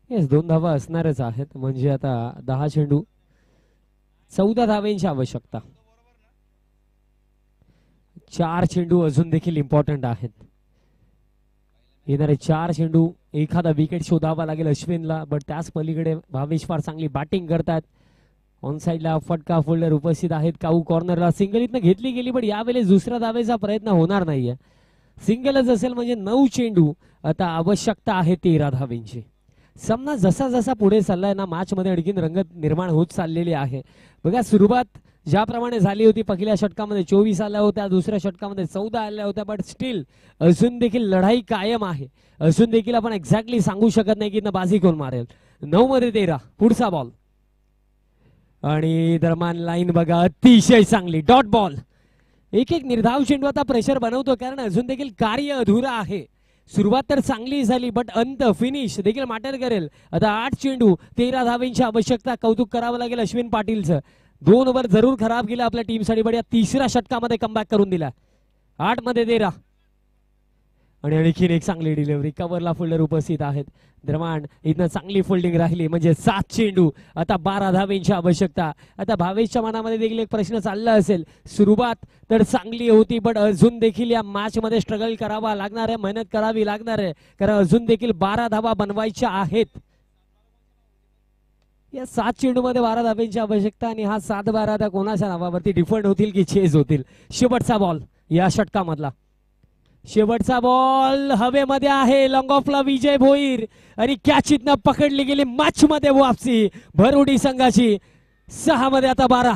येस 2 धावा असणारच आहेत. म्हणजे आता 10 चेंडू 14 धावांची आवश्यकता. 4 चेंडू अजून देखील इम्पॉर्टंट आहेत. येणारे 4 चेंडू एखादा विकेट शोधावा लागेल अश्विनला, बट त्याच पलीकडे भावेश फार चांगली बॅटिंग करतात. ऑन साइडला फटका फोल्डर उपस्थित आहेत. काऊ कॉर्नरला सिंगल इथनं घेतली गेली, पण यावेळेस दुसऱ्या धावेचा प्रयत्न होणार नाहीये. सिंगलच असेल म्हणजे 9 चेंडू आता आवश्यकता आहे 13 धावांची. सामना जसा जसा पुढे चाललाय ना मॅच मध्ये आणखीन रंगत निर्माण होत चाललेली आहे. बघा सुरुवात ज्याप्रमाणे झाली होती, पहिल्या षटकामध्ये 24 आल्या होत्या, दुसऱ्या षटकामध्ये 14 आल्या होत्या, बट स्टील अजून देखील लढाई कायम आहे. अजून देखील आपण एक्झॅक्टली सांगू शकत नाही की बाजी कोण मारेल. 9 मध्ये 13 पुढचा बॉल आणि दरम्यान लाईन बघा अतिशय चांगली डॉट बॉल. एक एक निर्धाव चेंडू आता प्रेशर बनवतो कारण अजून देखील कार्य अधुरा आहे. सुरुवात तर चांगली झाली बट अंत फिनिश देखील मॅटर करेल. आता 8 चेंडू 13 धावेंची आवश्यकता. कौतुक करावं लागेल अश्विन पाटीलचं. 2 ओव्हर जरूर खराब गेला आपल्या टीमसाठी बट या तिसऱ्या षटकामध्ये कमबॅक करून दिला. 8 मध्ये 13 आणि आणखीन एक चांगली डिलिव्हरी. कव्हरला फिल्डर उपस्थित आहेत. दरम्यान इथनं चांगली फोल्डिंग राहिली म्हणजे 7 चेंडू आता 12 धावेंची आवश्यकता. आता भावेशच्या मनामध्ये देखील एक प्रश्न चालला असेल. सुरुवात तर चांगली होती बट अजून देखील या मॅच मध्ये स्ट्रगल करावा लागणार आहे, मेहनत करावी लागणार आहे कारण अजून देखील 12 धावा बनवायच्या आहेत. या 7 चेंडू मध्ये 12 धावेंची आवश्यकता आणि हा 7-12 आता कोणाच्या नावावरती डिफेंड होतील की चेज होतील. शेवटचा बॉल या षटकामधला. शेवटचा बॉल हवेमध्ये आहे. लॉंग ऑफला विजय भोईर आणि कॅच इथनं पकडली गेली. मॅच मध्ये वापसी भरोडी संघाची. 6 मध्ये आता 12.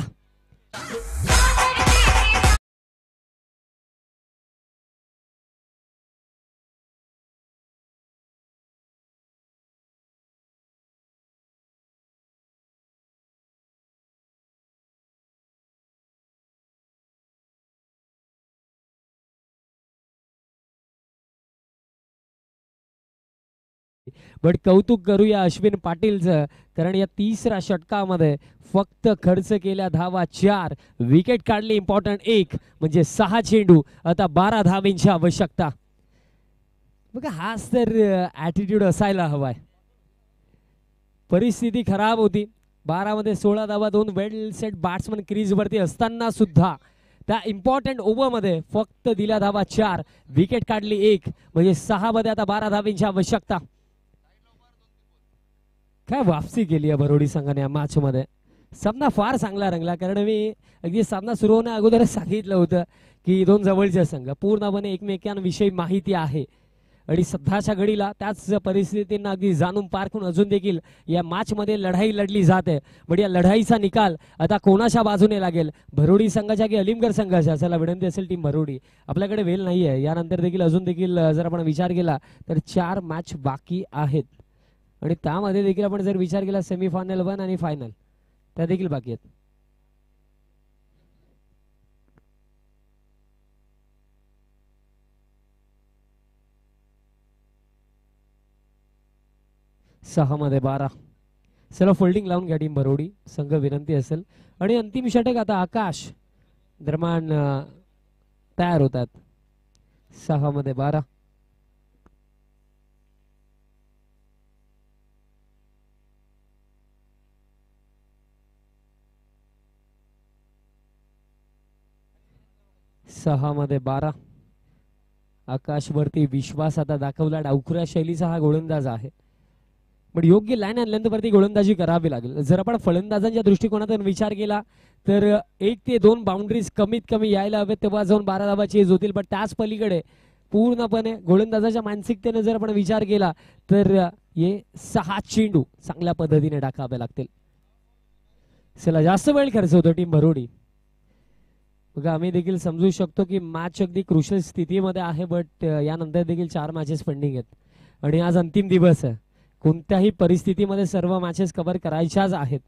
बट कौतुक करूया अश्विन पाटीलचं कारण या तिसऱ्या षटकामध्ये फक्त खर्च केल्या धावा 4, विकेट काढली इम्पॉर्टंट 1 म्हणजे 6 चेंडू आता 12 धावेंची आवश्यकता. बघा हाच तर ॲटिट्यूड असायला हवाय. परिस्थिती खराब होती. 12 मध्ये 16 धावा 2 वेल सेट बॅट्समन क्रीज वरती असताना सुद्धा त्या इम्पॉर्टंट ओव्हर मध्ये फक्त दिल्या धावा 4, विकेट काढली 1 म्हणजे 6 मध्ये आता 12 धावेंची आवश्यकता. काय वापसी केली आहे भरोडी संघाने या मॅच मध्ये. सामना फार चांगला रंगला कारण मी अगदी सामना सुरू होण्या अगोदरच सांगितलं होतं की 2 जवळचे संघ पूर्णपणे एकमेकांविषयी माहिती आहे आणि सध्याच्या घडीला त्याच परिस्थितींना अगदी जाणून पारखून अजून देखील या मॅच मध्ये लढाई लढली जाते. बट या लढाईचा निकाल आता कोणाच्या बाजूने लागेल, भरोडी संघाच्या की अलिमगड संघाच्या. चला विनंती असेल टीम भरोडी, आपल्याकडे वेळ नाही आहे. यानंतर देखील अजून देखील जर आपण विचार केला तर 4 मॅच बाकी आहेत आणि त्यामध्ये देखील आपण जर विचार केला सेमीफायनल 1 आणि फायनल त्या देखील बाकी आहेत. सहा मध्ये 12. चला फोल्डिंग लावून घ्या टीम भरोडी संघ, विनंती असेल. आणि अंतिम षटक आता आकाश दरम्यान तयार होतात. 6 मध्ये 12. सहा मध्ये 12. आकाश वरती विश्वास आता दाखवला. डावखुऱ्या शैलीचा हा गोलंदाज आहे पण योग्य लाईन आणि लेंथ वरती गोलंदाजी करावी लागेल. जर आपण फलंदाजांच्या दृष्टिकोनातून विचार केला तर 1 ते 2 बाउंड्रीज कमीत कमी यायला हवेत तेव्हा जाऊन 12 धावा चेज होतील. पण त्याच पलीकडे पूर्णपणे गोलंदाजाच्या मानसिकतेने जर आपण विचार केला तर हे 6 चेंडू चांगल्या पद्धतीने टाकावे लागतील. चला जास्त वेळ खर्च होतो टीम भरोडी. बघा आम्ही देखील समजू शकतो की मॅच अगदी क्रुशल स्थितीमध्ये आहे बट यानंतर देखील 4 मॅचेस पेंडिंग आहेत आणि आज अंतिम दिवस आहे. कोणत्याही परिस्थितीमध्ये सर्व मॅचेस कव्हर करायच्याच आहेत.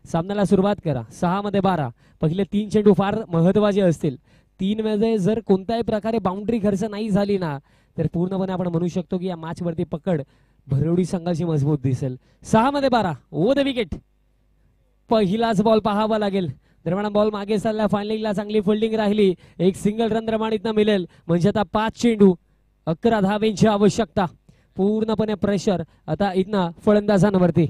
सामन्याला सुरुवात करा. 6 मध्ये 12. पहिले 3 चेंडू फार महत्वाचे असतील. 3 मध्ये जर कोणत्याही प्रकारे बाउंड्री खर्च नाही झाली ना तर पूर्णपणे आपण म्हणू शकतो की या मॅच वरती पकड भरोडी संघाची मजबूत दिसेल. 6 मध्ये 12 ओ द विकेट. पहिलाच बॉल पाहावा लागेल. दरम्यान बॉल मागे चालला. फायनलिंगला चांगली फोल्डिंग राहिली. एक सिंगल रन दरम्यान इथनं मिळेल म्हणजे आता 5 चेंडू 11 धावेंची आवश्यकता. पूर्णपणे प्रेशर आता इथनं फलंदाजांवरती.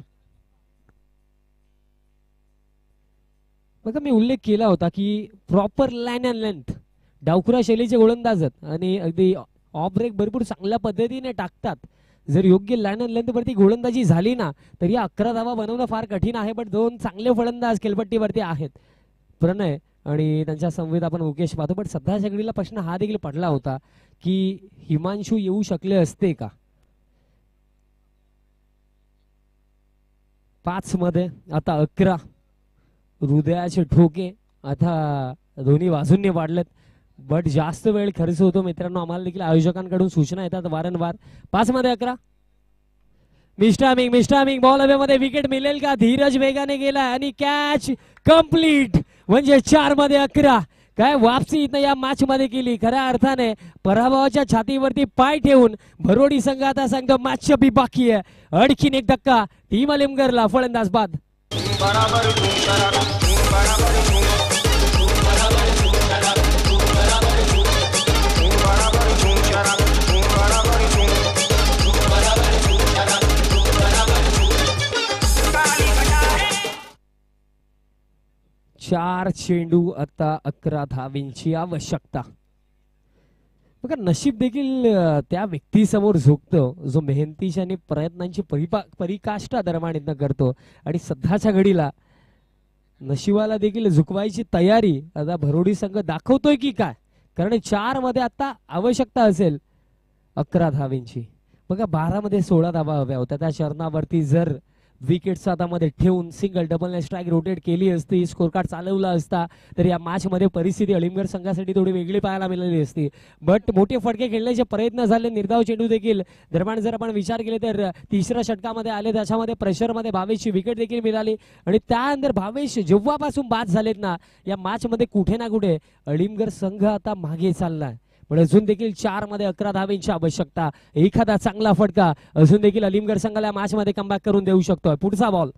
बघा मी उल्लेख केला होता की प्रॉपर लाईन अँड लेंथ डावखुरा शैलीचे गोलंदाज आणि अगदी ऑफ ब्रेक भरपूर चांगल्या पद्धतीने टाकतात. जर योग्य लाईन अँड लेंथ वरती गोलंदाजी झाली ना तर या 11 धावा बनवणं फार कठीण आहे. बट 2 चांगले फलंदाज खेळपट्टीवरती आहेत, प्रणय आणि त्यांच्या संवेद आपण मुकेश पाहतो. पण सध्याच्या घडीला प्रश्न हा देखील पडला होता की हिमांशू येऊ शकले असते का. 5 मध्ये आता 11. हृदयाचे ठोके आता दोन्ही बाजूंनी वाढलेत बट जास्त वेळ खर्च होतो मित्रांनो. आम्हाला देखील आयोजकांकडून सूचना येतात वारंवार. 5 मध्ये 11 मिस्टामिंग बॉल हवेमध्ये विकेट मिळेल का? धीरज वेगाने गेला आणि कॅच कंप्लीट. म्हणजे 4 मध्ये 11. काय वापसी इथं या मॅच मध्ये केली. खऱ्या अर्थाने पराभवाच्या छातीवरती पाय ठेवून भरोडी संघ आता सांगतो मॅच बी बाकी आहे. आणखीन एक धक्का टीम अलिमगरला फलंदाज बाद. चार चेंडू आता 11 धावींची आवश्यकता. बघा नशीब देखील त्या व्यक्तीसमोर झुकतो जो मेहनतीच्या आणि प्रयत्नांची परिकाष्ठा दरम्यान करतो आणि सध्याच्या घडीला नशिबाला देखील झुकवायची तयारी आता भरोडी संघ दाखवतोय की काय. कारण 4 मध्ये आता आवश्यकता असेल 11 धावींची. बघा 12 मध्ये 16 धावा हव्या होत्या. त्या चरणावरती जर विकेट्स हातामध्ये ठेवून सिंगल डबल स्ट्राईक रोटेट केली असती, स्कोर कार्ड चालवला असता तर या मॅच मध्ये परिस्थिती अलिमगड संघासाठी थोडी वेगळी पाहायला मिळाली असती. बट मोठे फटके खेळण्याचे प्रयत्न झाले. निर्धाव चेंडू देखील दरम्यान जर आपण विचार केले तर तिसऱ्या षटकामध्ये आले. त्याच्यामध्ये प्रेशरमध्ये भावेशची विकेट देखील मिळाली आणि त्यानंतर भावेश जेव्हापासून बाद झालेत ना या मॅच मध्ये कुठे ना कुठे अलिमगड संघ आता मागे चाललाय. पण अजून देखील 4 मध्ये 11 धावींची आवश्यकता. एखादा चांगला फटका अजून देखील अलिमगड संघाला मॅच मध्ये कमबॅक करून देऊ शकतोय. पुढचा बॉल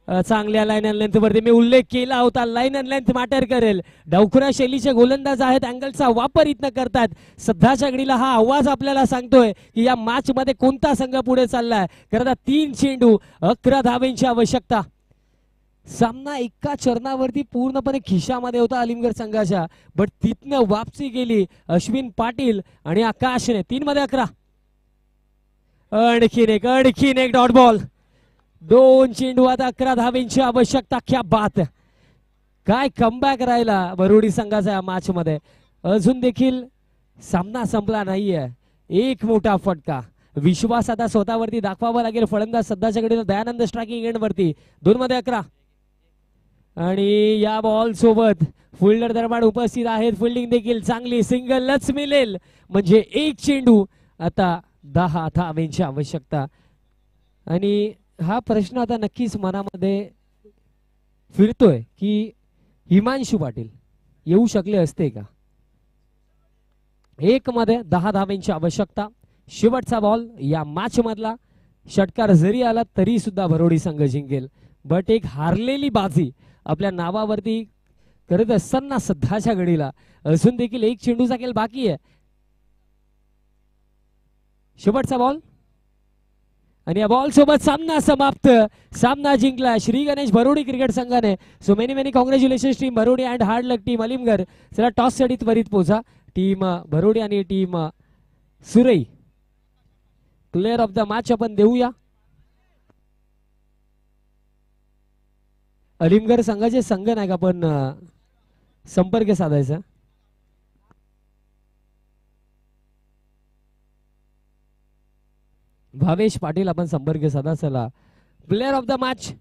चांगल्या लाईन अँड लेंथ वरती मी उल्लेख केला होता. लाईन अँड लेंथ मॅटर करेल. डावखुरा शैलीचे गोलंदाज आहेत. अँगलचा वापर इथं करतात. सध्याच्या घडीला हा आवाज आपल्याला सांगतोय की या मॅच मध्ये कोणता संघ पुढे चाललाय. कारण 3 चेंडू 11 धावींची आवश्यकता. सामना एका चरणावरती पूर्णपणे खिशामध्ये होता अलिमगड संघाच्या. बट तिथनं वापसी गेली अश्विन पाटील आणि आकाशने. 3 मध्ये 11. आणखीन एक डॉट बॉल. 2 चेंडू आता 11 धावींची आवश्यकता. क्या बात. काय कमबॅक राहिला भरोडी संघाचा या मॅच मध्ये. अजून देखील सामना संपला नाहीये. एक मोठा फटका. विश्वास आता स्वतःवरती दाखवावा लागेल. फलंदाज सध्याच्याकडे दयानंद स्ट्रायकिंग एंड वरती. 2 मध्ये 11. आणि या बॉल सोबत फिल्डर दरम्यान उपस्थित आहेत. फिल्डिंग देखील चांगली. सिंगलच मिळेल म्हणजे 1 चेंडू आता 10 धावींची आवश्यकता. आणि हा प्रश्न आता नक्कीच मनामध्ये फिरतोय की हिमांशू पाटील येऊ शकले असते का. 1 मध्ये 10 धावींची आवश्यकता. शेवटचा बॉल या मॅच मधला. षटकार जरी आला तरी सुद्धा भरोडी संघ जिंकेल. बट एक हारलेली बाजी आपल्या नावावरती करत असताना सध्याच्या घडीला अजून देखील 1 चेंडूचा खेळ बाकी आहे. शेवटचा बॉल आणि या बॉल सोबत सामना समाप्त. सामना जिंकला श्री गणेश भरोडी क्रिकेट संघाने. So many congratulation team Bharodi and hard luck team Alimgad. चला टॉस साठी त्वरित पोहोचा. टीम भरोडी आणि team Surai player of the match आपण देऊया. अलिमगड संघाचे संघ नाही का आपण संपर्क साधायचा. भावेश पाटील आपण संपर्क साधा. चला प्लेयर ऑफ द मॅच